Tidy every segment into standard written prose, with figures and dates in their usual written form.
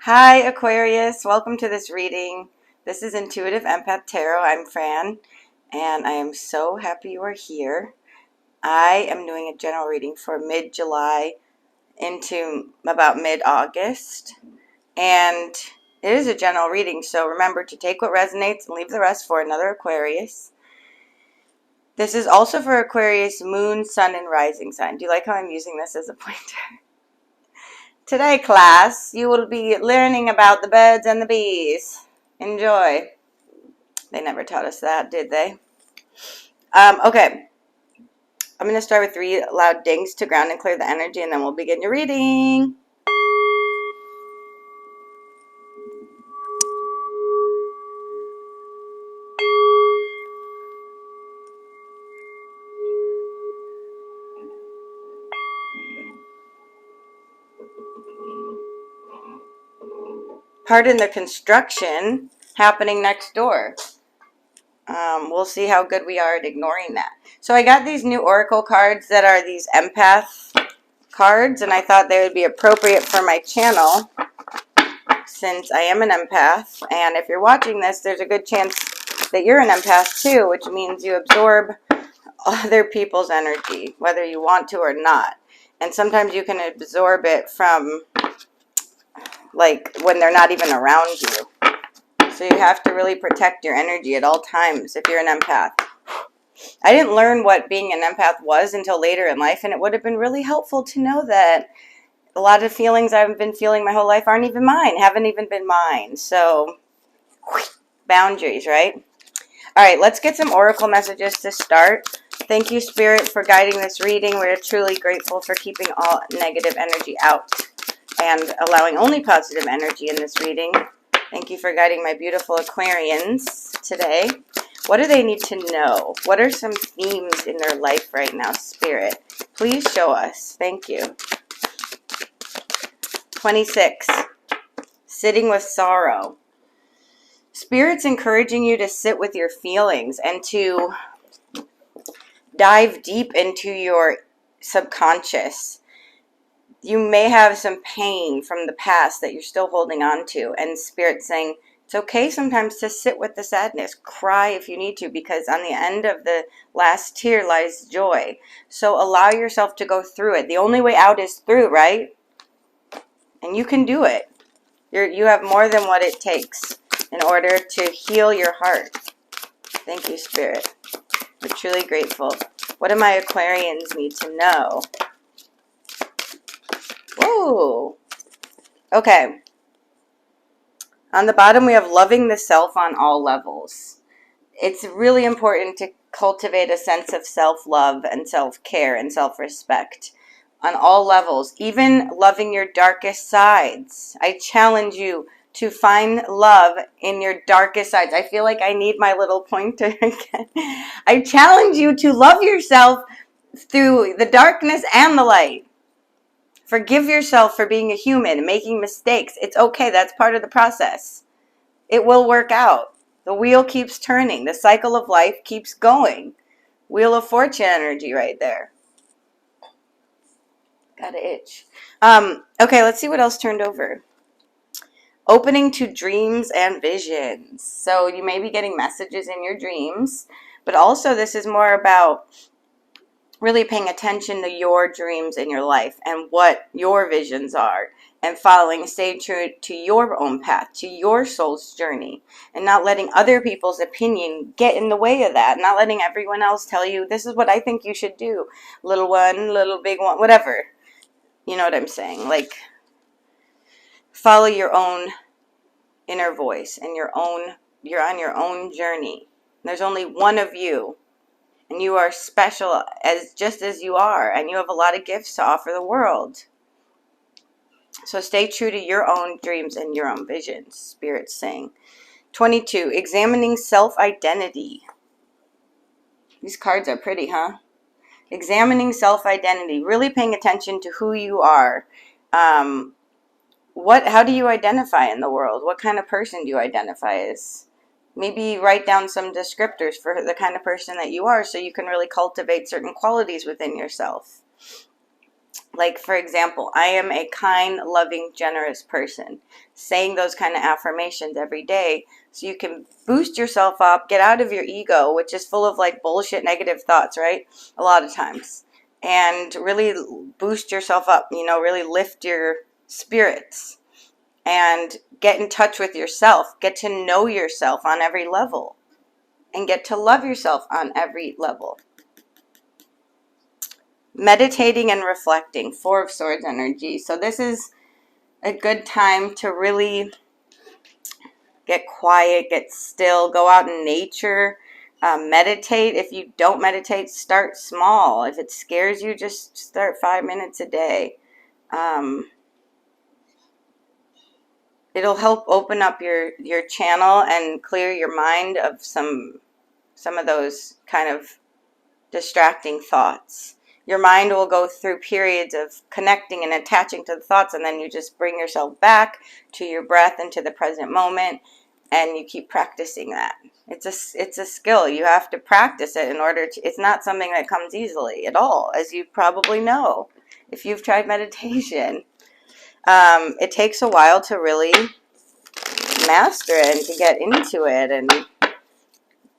Hi, Aquarius. Welcome to this reading. This is Intuitive Empath Tarot. I'm Fran, and I am so happy you are here. I am doing a general reading for mid-July into about mid-August, and it is a general reading, so remember to take what resonates and leave the rest for another Aquarius. This is also for Aquarius moon, sun, and rising sign. Do you like how I'm using this as a pointer? Today, class, you will be learning about the birds and the bees. Enjoy. They never taught us that, did they? Okay. I'm going to start with 3 loud dings to ground and clear the energy, and then we'll begin your reading. Pardon the construction happening next door. We'll see how good we are at ignoring that. So I got these new oracle cards that are these empath cards, and I thought they would be appropriate for my channel since I am an empath. And if you're watching this, there's a good chance that you're an empath too, which means you absorb other people's energy, whether you want to or not. And sometimes you can absorb it from, like, when they're not even around you. So you have to really protect your energy at all times if you're an empath. I didn't learn what being an empath was until later in life, and it would have been really helpful to know that a lot of feelings I've been feeling my whole life aren't even mine, haven't even been mine. So, boundaries, right? All right, let's get some oracle messages to start. Thank you, Spirit, for guiding this reading. We're truly grateful for keeping all negative energy out and allowing only positive energy in this reading. Thank you for guiding my beautiful Aquarians today. What do they need to know? What are some themes in their life right now, Spirit? Please show us. Thank you. 26. Sitting with sorrow. Spirit's encouraging you to sit with your feelings and to dive deep into your subconscious. You may have some pain from the past that you're still holding on to, and Spirit's saying it's okay sometimes to sit with the sadness. Cry if you need to, because on the end of the last tear lies joy. So allow yourself to go through it. The only way out is through, right? And you can do it. You have more than what it takes in order to heal your heart. Thank you, Spirit. We're truly grateful. What do my Aquarians need to know? Whoa. Okay. On the bottom, we have loving the self on all levels. It's really important to cultivate a sense of self-love and self-care and self-respect on all levels, even loving your darkest sides. I challenge you to find love in your darkest sides. I feel like I need my little pointer again. I challenge you to love yourself through the darkness and the light. Forgive yourself for being a human, making mistakes. It's okay. That's part of the process. It will work out. The wheel keeps turning. The cycle of life keeps going. Wheel of Fortune energy right there. Got an itch. Okay, let's see what else turned over. Opening to dreams and visions. So you may be getting messages in your dreams, but also this is more about really paying attention to your dreams in your life and what your visions are, and following, stay true to your own path, to your soul's journey, and not letting other people's opinion get in the way of that, not letting everyone else tell you, this is what I think you should do, little one, little big one, whatever. You know what I'm saying? Like, follow your own inner voice, and you're on your own journey. There's only one of you. And you are special just as you are. And you have a lot of gifts to offer the world. So stay true to your own dreams and your own visions, Spirit's saying. 22. Examining self-identity. These cards are pretty, huh? Examining self-identity. Really paying attention to who you are. How do you identify in the world? What kind of person do you identify as? Maybe write down some descriptors for the kind of person that you are so you can really cultivate certain qualities within yourself. Like, for example, I am a kind, loving, generous person. Saying those kind of affirmations every day so you can boost yourself up, get out of your ego, which is full of like bullshit, negative thoughts, right? A lot of times. And really boost yourself up, you know, really lift your spirits and get in touch with yourself. Get to know yourself on every level and get to love yourself on every level. Meditating and reflecting, Four of Swords energy. So this is a good time to really get quiet, get still, go out in nature, meditate. If you don't meditate, start small. If it scares you, just start 5 minutes a day. It'll help open up your channel and clear your mind of some of those kind of distracting thoughts. Your mind will go through periods of connecting and attaching to the thoughts, and then you just bring yourself back to your breath and to the present moment, and you keep practicing that. It's a skill. You have to practice it in order to, it's not something that comes easily at all, as you probably know if you've tried meditation. It takes a while to really master it and to get into it and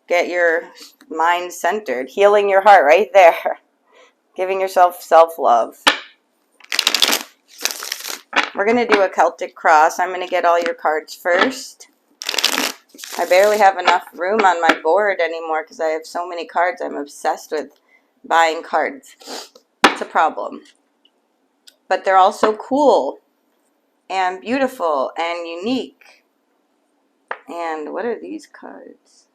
get your mind centered. Healing your heart right there. Giving yourself self-love. We're going to do a Celtic cross. I'm going to get all your cards first. I barely have enough room on my board anymore because I have so many cards. I'm obsessed with buying cards. It's a problem. But they're all so cool and beautiful and unique. And what are these cards?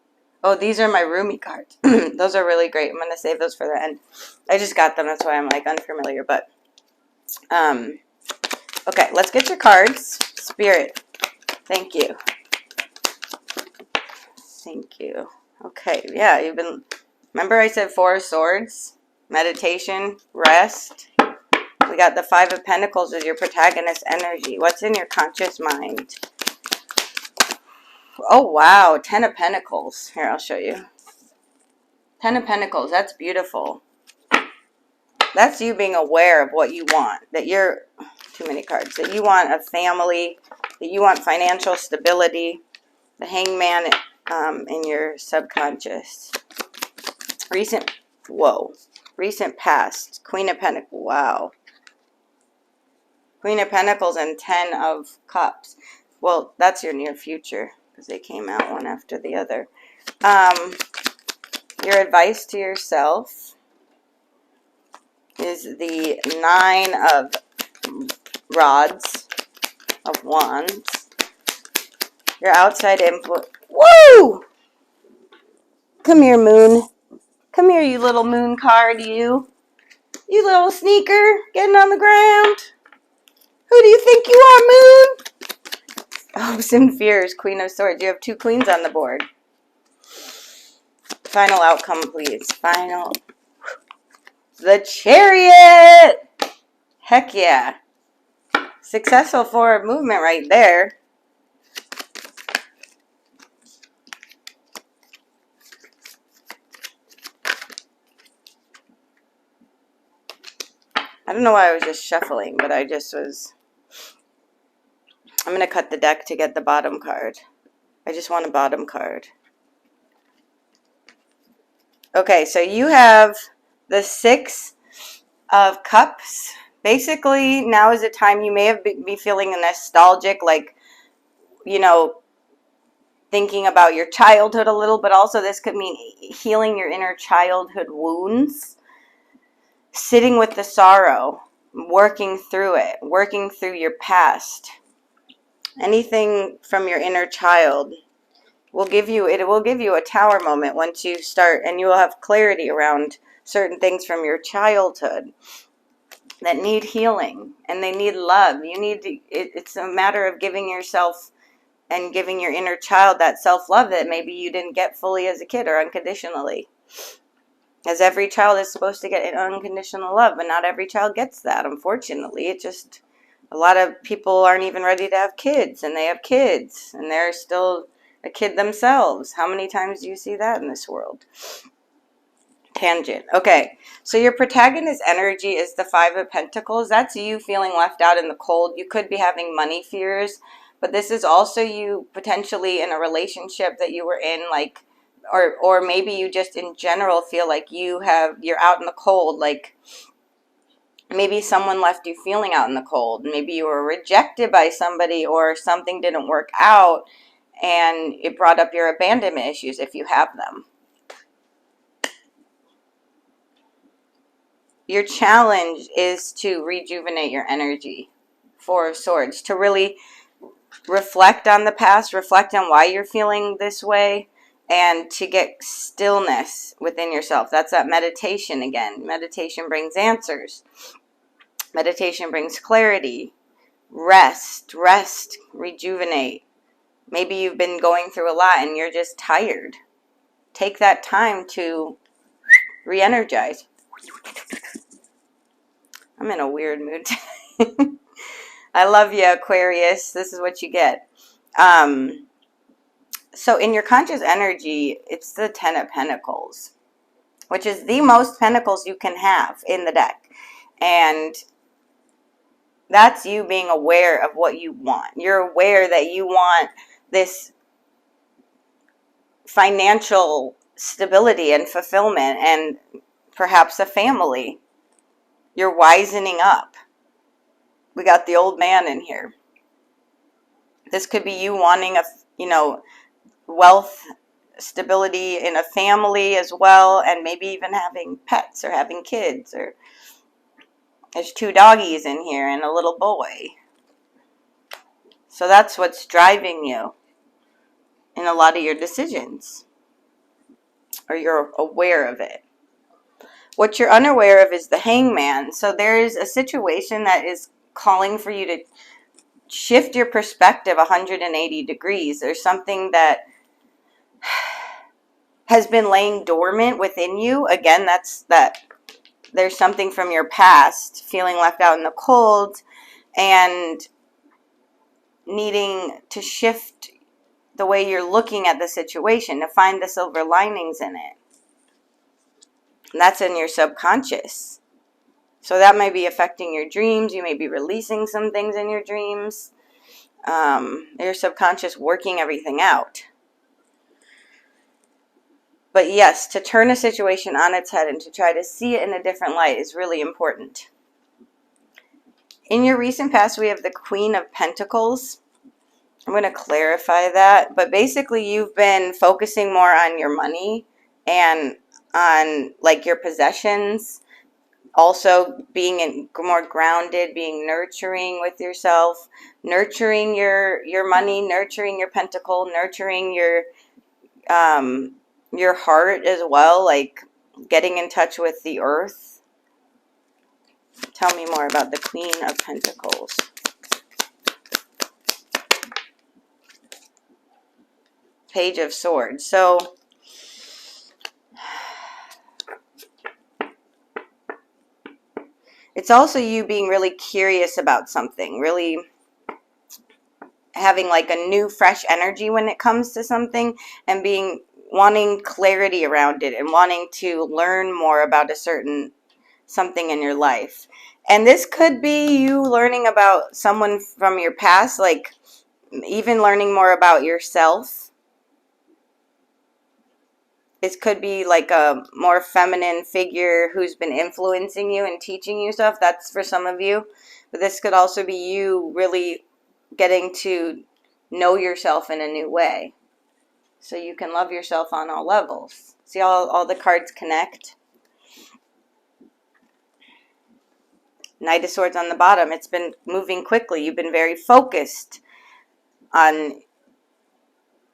Oh, these are my roomie cards. Those are really great. I'm going to save those for the end. I just got them. That's why I'm like unfamiliar. But, okay, let's get your cards. Spirit, thank you. Thank you. Okay, yeah, you've been, remember I said Four of Swords, meditation, rest. We got the Five of Pentacles as your protagonist energy. What's in your conscious mind? Oh, wow, Ten of Pentacles. Here, I'll show you. Ten of Pentacles, that's beautiful. That's you being aware of what you want. That you're, too many cards, that you want a family, that you want financial stability. The Hangman in your subconscious. Recent past. Queen of Pentacles, wow. Queen of Pentacles and Ten of Cups. Well, that's your near future because they came out one after the other. Your advice to yourself is the Nine of Rods, of Wands. Your outside influence. Woo! Come here, Moon. Come here, you little moon card, you. You little sneaker getting on the ground. Who do you think you are, Moon? Hopes and fears, Queen of Swords. You have two queens on the board. Final outcome, please. Final. The Chariot! Heck yeah. Successful forward movement right there. I don't know why I was just shuffling, but I just was... I'm going to cut the deck to get the bottom card. I just want a bottom card. Okay, so you have the Six of Cups. Basically, now is the time you may have be feeling nostalgic, like, you know, thinking about your childhood a little, but also this could mean healing your inner childhood wounds. Sitting with the sorrow, working through it, working through your past. Anything from your inner child will give you, it will give you a tower moment once you start, and you will have clarity around certain things from your childhood that need healing and they need love. You need to, it's a matter of giving yourself and giving your inner child that self-love that maybe you didn't get fully as a kid or unconditionally. As every child is supposed to get an unconditional love, but not every child gets that, unfortunately. It just, a lot of people aren't even ready to have kids, and they have kids, and they're still a kid themselves. How many times do you see that in this world? Tangent. Okay. So your protagonist energy is the Five of Pentacles. That's you feeling left out in the cold. You could be having money fears, but this is also you potentially in a relationship that you were in, like, or maybe you just in general feel like you're out in the cold, like maybe someone left you feeling out in the cold. Maybe you were rejected by somebody or something didn't work out and it brought up your abandonment issues if you have them. Your challenge is to rejuvenate your energy. Four of Swords. To really reflect on the past, reflect on why you're feeling this way, and to get stillness within yourself. That's that meditation again. Meditation brings answers. Meditation brings clarity. Rest, rejuvenate. Maybe you've been going through a lot and you're just tired. Take that time to re-energize. I'm in a weird mood today. I love you, Aquarius. This is what you get. So in your conscious energy, it's the Ten of Pentacles, which is the most pentacles you can have in the deck. And that's you being aware of what you want. You're aware that you want this financial stability and fulfillment and perhaps a family. You're wisening up. We got the old man in here. This could be you wanting wealth, stability in a family as well, and maybe even having pets or having kids. Or there's 2 doggies in here and a little boy. So that's what's driving you in a lot of your decisions, or you're aware of it. What you're unaware of is the Hangman. So there's a situation that is calling for you to shift your perspective 180 degrees. There's something that has been laying dormant within you. Again, that's that there's something from your past, feeling left out in the cold and needing to shift the way you're looking at the situation to find the silver linings in it. And that's in your subconscious. So that might be affecting your dreams. You may be releasing some things in your dreams. Your subconscious working everything out. But yes, to turn a situation on its head and to try to see it in a different light is really important. In your recent past, we have the Queen of Pentacles. I'm going to clarify that. But basically, you've been focusing more on your money and on like your possessions. Also being more grounded, being nurturing with yourself, nurturing your money, nurturing your pentacle, nurturing your heart as well, like getting in touch with the earth. Tell me more about the Queen of Pentacles. Page of Swords. So it's also you being really curious about something, really having like a new fresh energy when it comes to something, and wanting clarity around it and wanting to learn more about something in your life. And this could be you learning about someone from your past, like even learning more about yourself. This could be like a more feminine figure who's been influencing you and teaching you stuff. That's for some of you. But this could also be you really getting to know yourself in a new way. So you can love yourself on all levels. See all the cards connect? Knight of Swords on the bottom. It's been moving quickly. You've been very focused on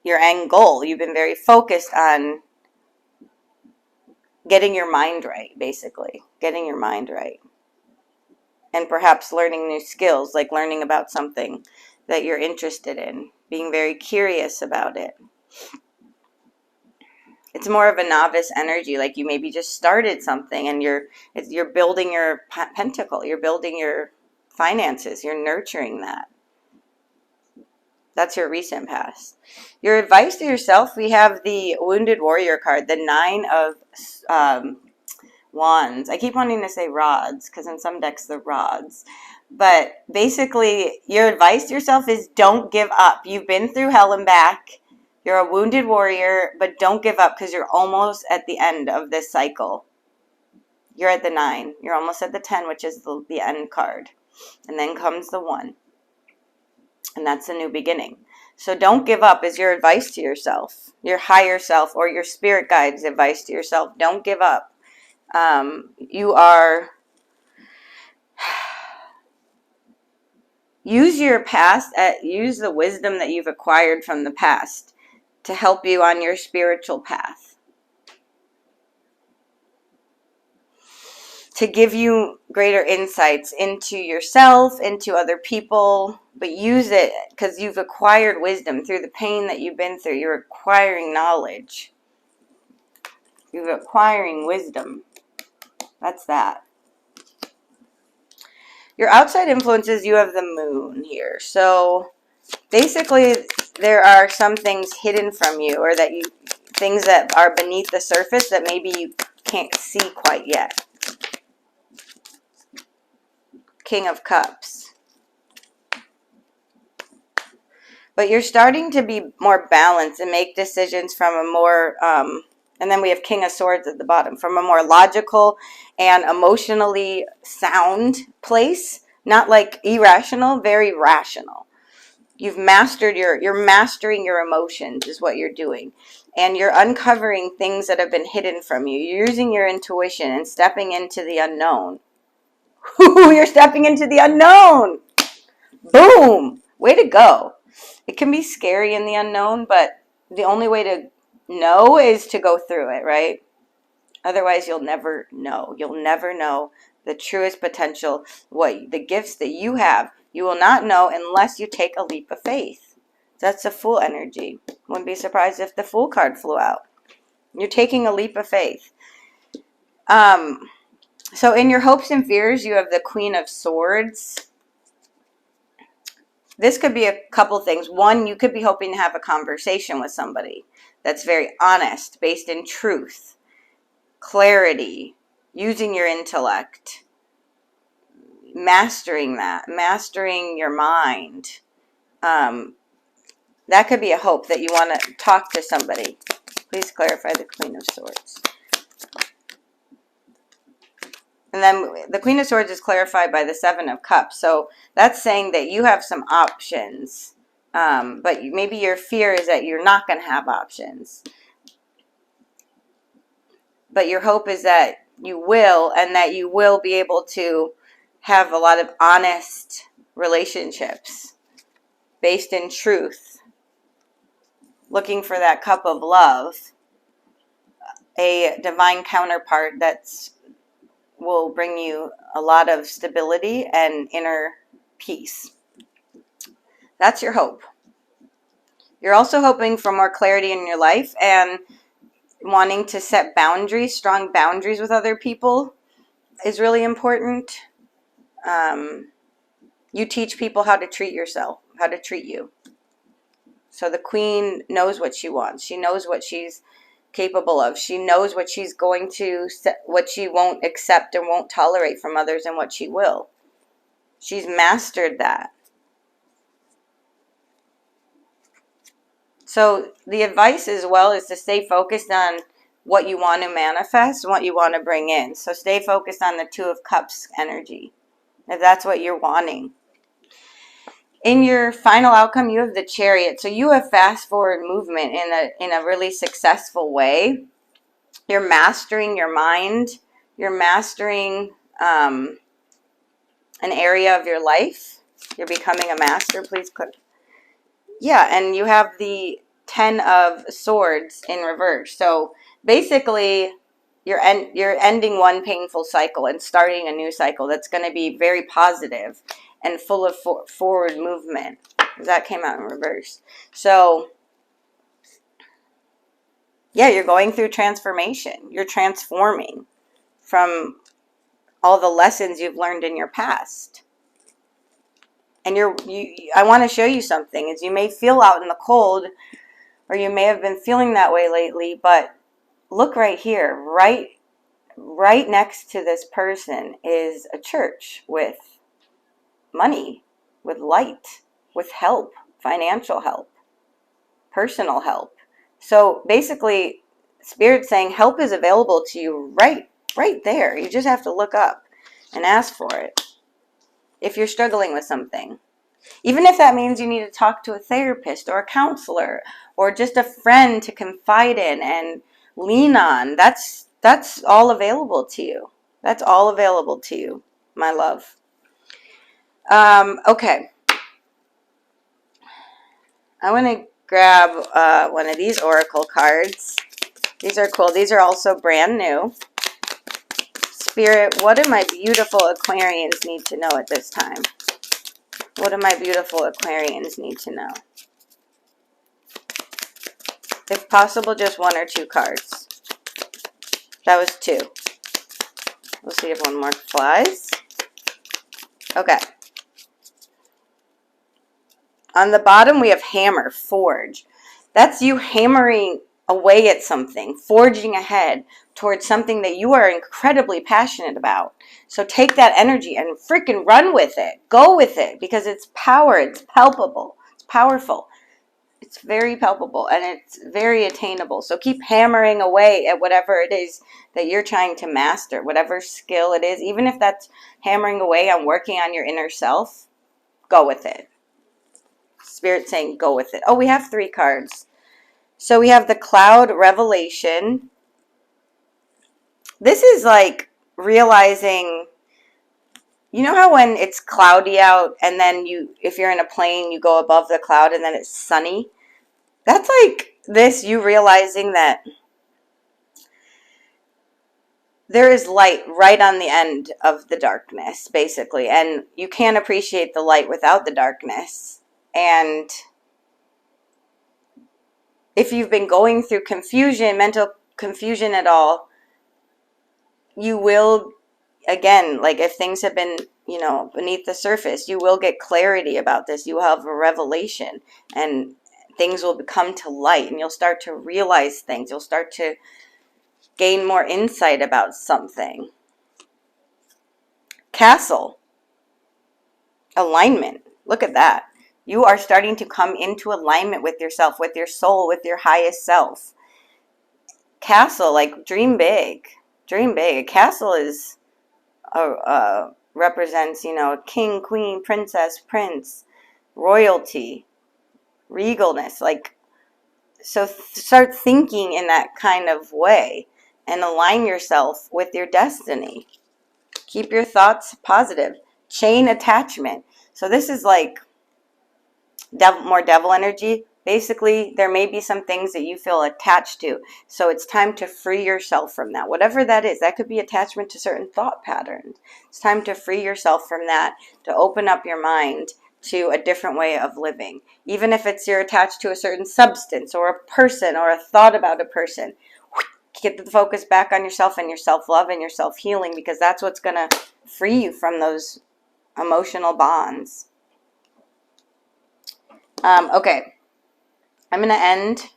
your end goal. You've been very focused on getting your mind right, basically. Getting your mind right. And perhaps learning new skills, like learning about something that you're interested in. Being very curious about it. It's more of a novice energy, like you maybe just started something and you're building your pentacle, you're building your finances, you're nurturing that. That's your recent past. Your advice to yourself, we have the Wounded Warrior card, the 9 of Wands. I keep wanting to say rods because in some decks they're rods. But basically, your advice to yourself is don't give up. You've been through hell and back. You're a wounded warrior, but don't give up because you're almost at the end of this cycle. You're at the 9. You're almost at the 10, which is the end card. And then comes the 1. And that's a new beginning. So don't give up is your advice to yourself. Your higher self or your spirit guide's advice to yourself. Don't give up. You are... Use your past, use the wisdom that you've acquired from the past to help you on your spiritual path. To give you greater insights into yourself, into other people, but use it because you've acquired wisdom through the pain that you've been through. You're acquiring knowledge. You're acquiring wisdom. That's that. Your outside influences, you have the moon here. So basically there are some things hidden from you or that you things that are beneath the surface that maybe you can't see quite yet. King of Cups. But you're starting to be more balanced and make decisions from a more, and then we have King of Swords at the bottom, from a more logical and emotionally sound place. Not like irrational, very rational. You've mastered you're mastering your emotions is what you're doing. And you're uncovering things that have been hidden from you. You're using your intuition and stepping into the unknown. You're stepping into the unknown. Boom. Way to go. It can be scary in the unknown, but the only way to know is to go through it, right? Otherwise, you'll never know. You'll never know the truest potential, the gifts that you have. You will not know unless you take a leap of faith. That's a Fool energy. Wouldn't be surprised if the Fool card flew out. You're taking a leap of faith. So in your hopes and fears, you have the Queen of Swords. This could be a couple things. One, you could be hoping to have a conversation with somebody that's very honest, based in truth, clarity, using your intellect, mastering that, mastering your mind. That could be a hope that you want to talk to somebody. Please clarify the Queen of Swords. And then the Queen of Swords is clarified by the Seven of Cups. So that's saying that you have some options. But maybe your fear is that you're not going to have options. But your hope is that you will, and that you will be able to have a lot of honest relationships based in truth. Looking for that cup of love. A divine counterpart that's will bring you a lot of stability and inner peace. That's your hope. You're also hoping for more clarity in your life and wanting to set boundaries, strong boundaries with other people is really important. You teach people how to treat yourself, how to treat you. So the Queen knows what she wants. She knows what she's capable of. She knows what she's going to, what she won't accept and won't tolerate from others, and what she will. She's mastered that. So the advice as well is to stay focused on what you want to manifest and what you want to bring in. So stay focused on the Two of Cups energy, if that's what you're wanting. In your final outcome, you have the Chariot. So you have fast forward movement in a really successful way. You're mastering your mind. You're mastering an area of your life. You're becoming a master. Please click. Yeah, and you have the Ten of Swords in reverse. So basically, you're ending one painful cycle and starting a new cycle that's going to be very positive and full of forward movement. That came out in reverse. So, yeah, you're going through transformation. You're transforming from all the lessons you've learned in your past. And I want to show you something. Is you may feel out in the cold, or you may have been feeling that way lately, but look right here, right right next to this person is a church with money, with light, with help, financial help, personal help. So basically, Spirit's saying help is available to you right there. You just have to look up and ask for it if you're struggling with something. Even if that means you need to talk to a therapist or a counselor or just a friend to confide in and lean on, that's all available to you. That's all available to you, my love. Okay. I want to grab one of these oracle cards. These are cool. These are also brand new. Spirit, what do my beautiful Aquarians need to know at this time? What do my beautiful Aquarians need to know? If possible, just one or two cards. That was two. We'll see if one more flies. Okay. On the bottom, we have hammer, forge. That's you hammering away at something, forging ahead towards something that you are incredibly passionate about. So take that energy and freaking run with it. Go with it because it's power. It's palpable. It's powerful. It's very palpable and it's very attainable. So keep hammering away at whatever it is that you're trying to master, whatever skill it is, even if that's hammering away on working on your inner self, go with it. Spirit saying go with it. Oh, we have 3 cards. So we have the Cloud Revelation. This is like realizing, you know how when it's cloudy out and then if you're in a plane, you go above the cloud and then it's sunny? That's like this, you realizing that there is light right on the end of the darkness, basically. And you can't appreciate the light without the darkness. And if you've been going through confusion, mental confusion at all, you will, again, like if things have been, beneath the surface, you will get clarity about this. You will have a revelation and things will come to light and you'll start to realize things. You'll start to gain more insight about something. Castle. Alignment. Look at that. You are starting to come into alignment with yourself, with your soul, with your highest self. Castle, like dream big. Dream big. A castle is represents, king, queen, princess, prince, royalty, regalness. Like, so start thinking in that kind of way and align yourself with your destiny. Keep your thoughts positive. Chain attachment. So this is like more devil energy. Basically, there may be some things that you feel attached to. So it's time to free yourself from that. Whatever that is, that could be attachment to certain thought patterns. It's time to free yourself from that, to open up your mind to a different way of living. Even if it's you're attached to a certain substance or a person or a thought about a person, get the focus back on yourself and your self-love and your self-healing, because that's what's going to free you from those emotional bonds. Okay. I'm going to end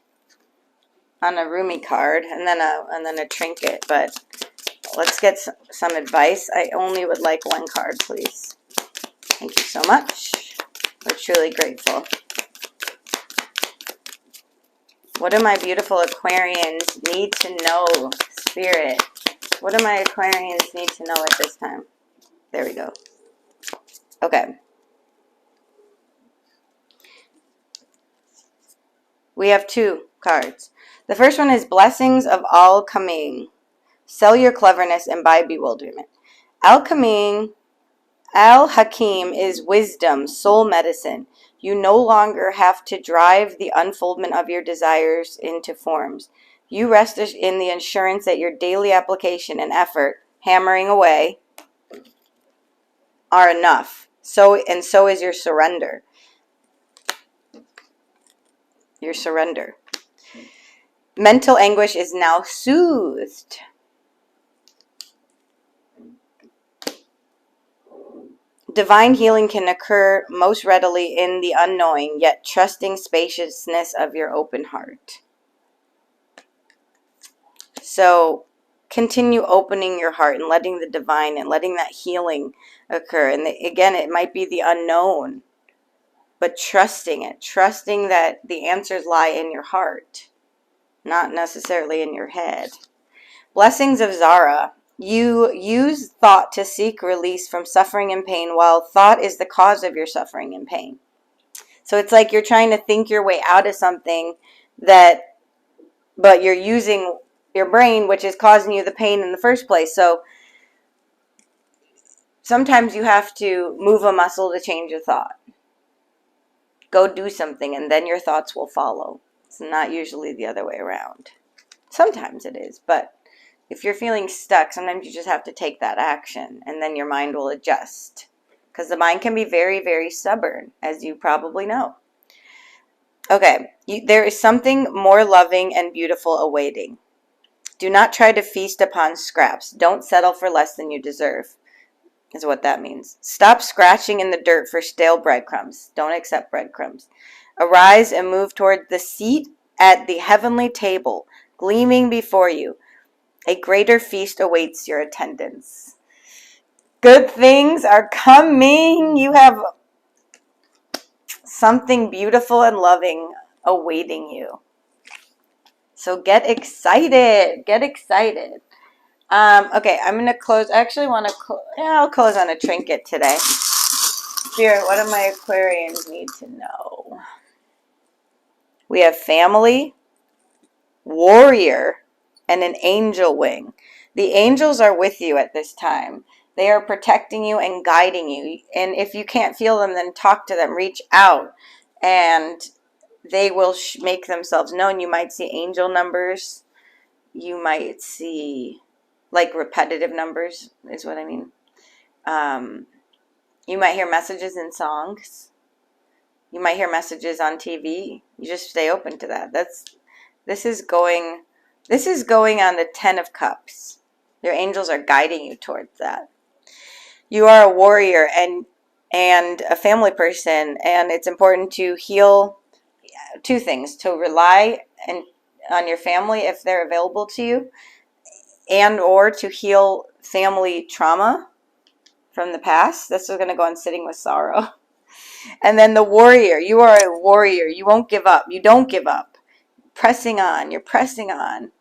on a Rumi card and then a trinket, but let's get some advice. I only would like 1 card, please. Thank you so much. We're truly grateful. What do my beautiful Aquarians need to know, Spirit? What do my Aquarians need to know at this time? There we go. Okay. We have 2 cards. The first one is Blessings of Al-Hakim. Sell your cleverness and buy bewilderment. Al-Hakim is wisdom, soul medicine. You no longer have to drive the unfoldment of your desires into forms. You rest in the assurance that your daily application and effort, hammering away, are enough. So is your surrender. Your surrender. Mental anguish is now soothed. Divine healing can occur most readily in the unknowing, yet trusting spaciousness of your open heart. So continue opening your heart and letting the divine and letting that healing occur. And again, it might be the unknown, but trusting it, trusting that the answers lie in your heart, not necessarily in your head. Blessings of Zara. You use thought to seek release from suffering and pain, while thought is the cause of your suffering and pain. So it's like you're trying to think your way out of something but you're using your brain, which is causing you the pain in the first place. So sometimes you have to move a muscle to change a thought. Go do something, and then your thoughts will follow. It's not usually the other way around. Sometimes it is, but if you're feeling stuck, sometimes you just have to take that action, and then your mind will adjust. Because the mind can be very, very stubborn, as you probably know. Okay, there is something more loving and beautiful awaiting. Do not try to feast upon scraps. Don't settle for less than you deserve, is what that means. Stop scratching in the dirt for stale breadcrumbs. Don't accept breadcrumbs. Arise and move toward the seat at the heavenly table, gleaming before you. A greater feast awaits your attendance. Good things are coming. You have something beautiful and loving awaiting you. So get excited. Get excited. Okay, I'm going to close. I actually want to I'll close on a trinket today. Spirit, what do my Aquarians need to know? We have family, warrior, and an angel wing. The angels are with you at this time. They are protecting you and guiding you. And if you can't feel them, then talk to them. Reach out. And they will make themselves known. You might see angel numbers. You might see, like, repetitive numbers is what I mean. You might hear messages in songs. You might hear messages on TV. You just stay open to that. This is going on the 10 of Cups. Your angels are guiding you towards that. You are a warrior and a family person, and it's important to heal two things: to rely on your family if they're available to you, and or to heal family trauma from the past. This is going to go on sitting with sorrow. And then the warrior. You are a warrior. You won't give up. You don't give up. Pressing on. You're pressing on.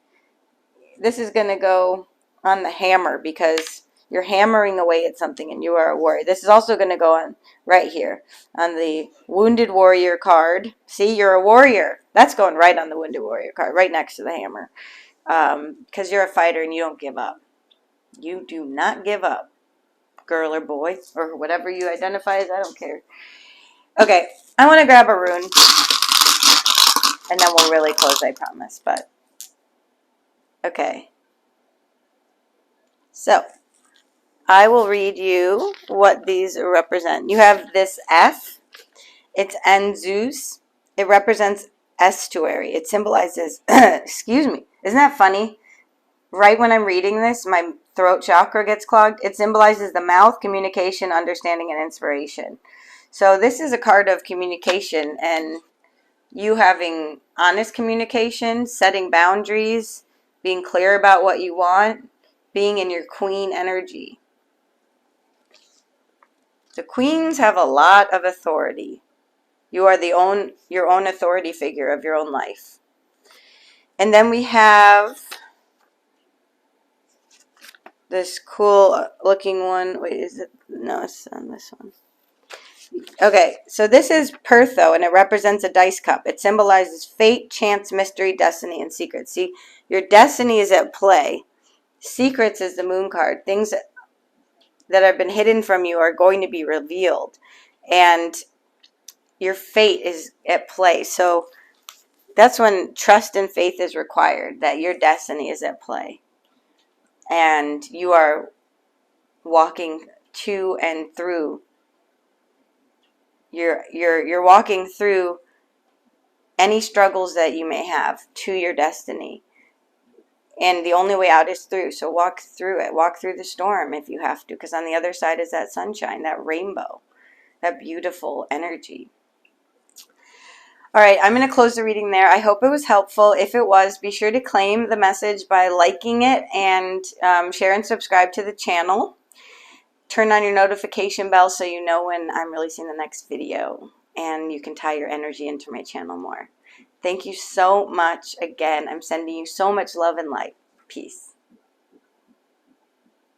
This is going to go on the hammer because you're hammering away at something and you are a warrior. This is also going to go on right here on the wounded warrior card. See, you're a warrior. That's going right on the wounded warrior card, right next to the hammer. Because you're a fighter and you don't give up. You do not give up, girl or boy, or whatever you identify as. I don't care. Okay, I want to grab a rune, and then we'll really close, I promise. But okay. So, I will read you what these represent. You have this F. It's Enzus. It represents estuary. It symbolizes, excuse me, isn't that funny? Right when I'm reading this, my throat chakra gets clogged. It symbolizes the mouth, communication, understanding, and inspiration. So this is a card of communication and you having honest communication, setting boundaries, being clear about what you want, being in your queen energy. The queens have a lot of authority. You are your own authority figure of your own life. And then we have this cool looking one. Wait, is it? No, it's on this one. Okay, so this is Pertho, and it represents a dice cup. It symbolizes fate, chance, mystery, destiny, and secrets. See, your destiny is at play. Secrets is the moon card. Things that have been hidden from you are going to be revealed. And your fate is at play. So that's when trust and faith is required, that your destiny is at play. And you are walking to and through. You're walking through any struggles that you may have to your destiny. And the only way out is through. So walk through it. Walk through the storm if you have to. Because on the other side is that sunshine, that rainbow, that beautiful energy. All right, I'm going to close the reading there. I hope it was helpful. If it was, be sure to claim the message by liking it and share and subscribe to the channel. Turn on your notification bell so you know when I'm releasing the next video, and you can tie your energy into my channel more. Thank you so much again. I'm sending you so much love and light. Peace.